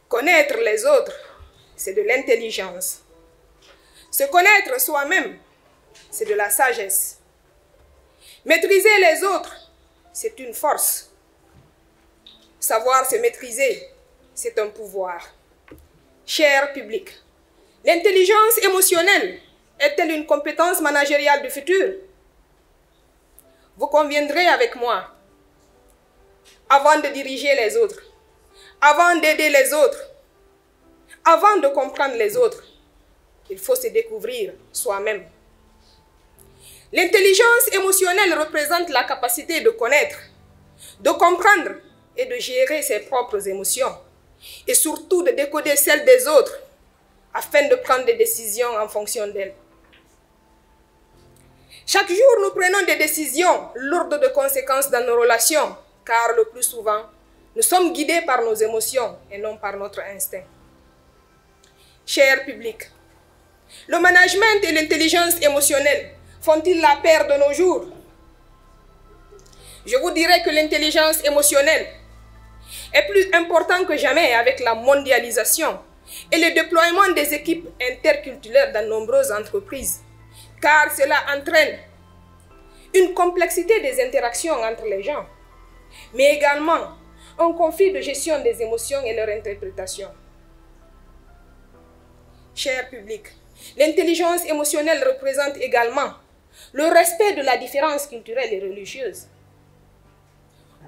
Connaître les autres, c'est de l'intelligence. Se connaître soi-même, c'est de la sagesse. Maîtriser les autres, c'est une force. Savoir se maîtriser, c'est un pouvoir. Cher public, l'intelligence émotionnelle est-elle une compétence managériale du futur? Vous conviendrez avec moi, avant de diriger les autres, avant d'aider les autres, avant de comprendre les autres, il faut se découvrir soi-même. L'intelligence émotionnelle représente la capacité de connaître, de comprendre et de gérer ses propres émotions, et surtout de décoder celles des autres afin de prendre des décisions en fonction d'elles. Chaque jour, nous prenons des décisions lourdes de conséquences dans nos relations, car le plus souvent, nous sommes guidés par nos émotions et non par notre instinct. Cher public, le management et l'intelligence émotionnelle font-ils la paire de nos jours? Je vous dirais que l'intelligence émotionnelle est plus importante que jamais avec la mondialisation et le déploiement des équipes interculturelles dans de nombreuses entreprises, car cela entraîne une complexité des interactions entre les gens, mais également un conflit de gestion des émotions et leur interprétation. Cher public, l'intelligence émotionnelle représente également le respect de la différence culturelle et religieuse.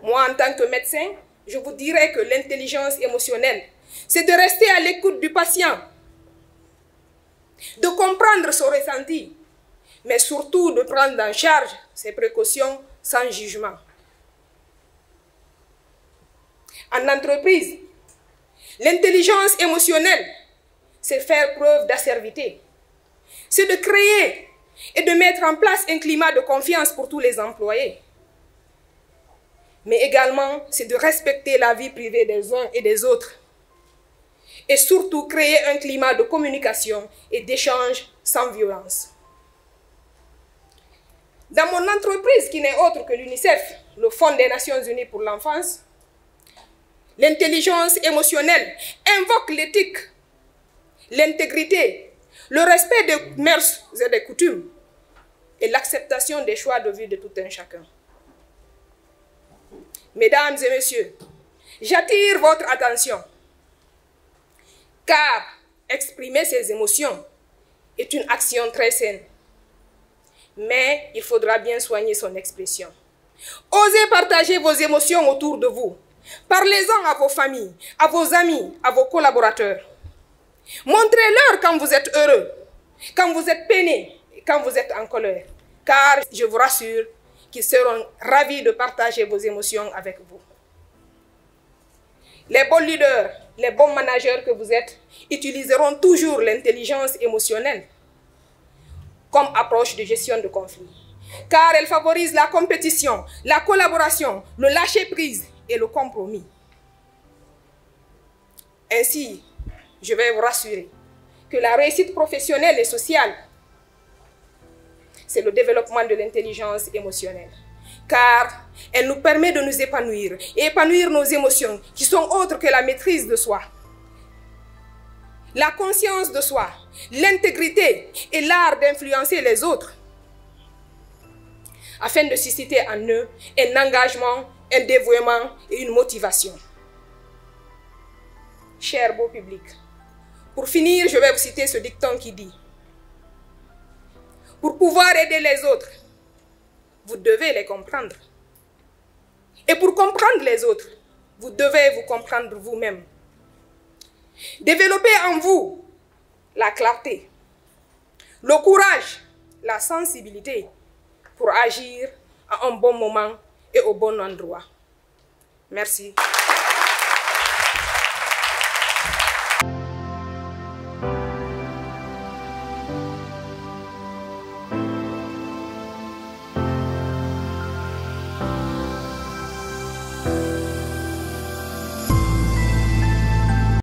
Moi, en tant que médecin, je vous dirais que l'intelligence émotionnelle, c'est de rester à l'écoute du patient, de comprendre son ressenti, mais surtout de prendre en charge ses précautions sans jugement. En entreprise, l'intelligence émotionnelle, c'est faire preuve d'assertivité. C'est de créer et de mettre en place un climat de confiance pour tous les employés. Mais également, c'est de respecter la vie privée des uns et des autres. Et surtout, créer un climat de communication et d'échange sans violence. Dans mon entreprise, qui n'est autre que l'UNICEF, le Fonds des Nations Unies pour l'enfance, l'intelligence émotionnelle invoque l'éthique, l'intégrité, le respect des mœurs et des coutumes et l'acceptation des choix de vie de tout un chacun. Mesdames et messieurs, j'attire votre attention, car exprimer ses émotions est une action très saine. Mais il faudra bien soigner son expression. Osez partager vos émotions autour de vous. Parlez-en à vos familles, à vos amis, à vos collaborateurs. Montrez-leur quand vous êtes heureux, quand vous êtes peiné, quand vous êtes en colère. Car je vous rassure qu'ils seront ravis de partager vos émotions avec vous. Les bons leaders, les bons managers que vous êtes, utiliseront toujours l'intelligence émotionnelle comme approche de gestion de conflits, car elle favorise la compétition, la collaboration, le lâcher-prise et le compromis. Ainsi, je vais vous rassurer que la réussite professionnelle et sociale, c'est le développement de l'intelligence émotionnelle, car elle nous permet de nous épanouir et épanouir nos émotions qui sont autres que la maîtrise de soi, la conscience de soi, l'intégrité et l'art d'influencer les autres, afin de susciter en eux un engagement, un dévouement et une motivation. Cher beau public, pour finir, je vais vous citer ce dicton qui dit: pour pouvoir aider les autres, vous devez les comprendre. Et pour comprendre les autres, vous devez vous comprendre vous-même. Développez en vous la clarté, le courage, la sensibilité pour agir à un bon moment et au bon endroit. Merci.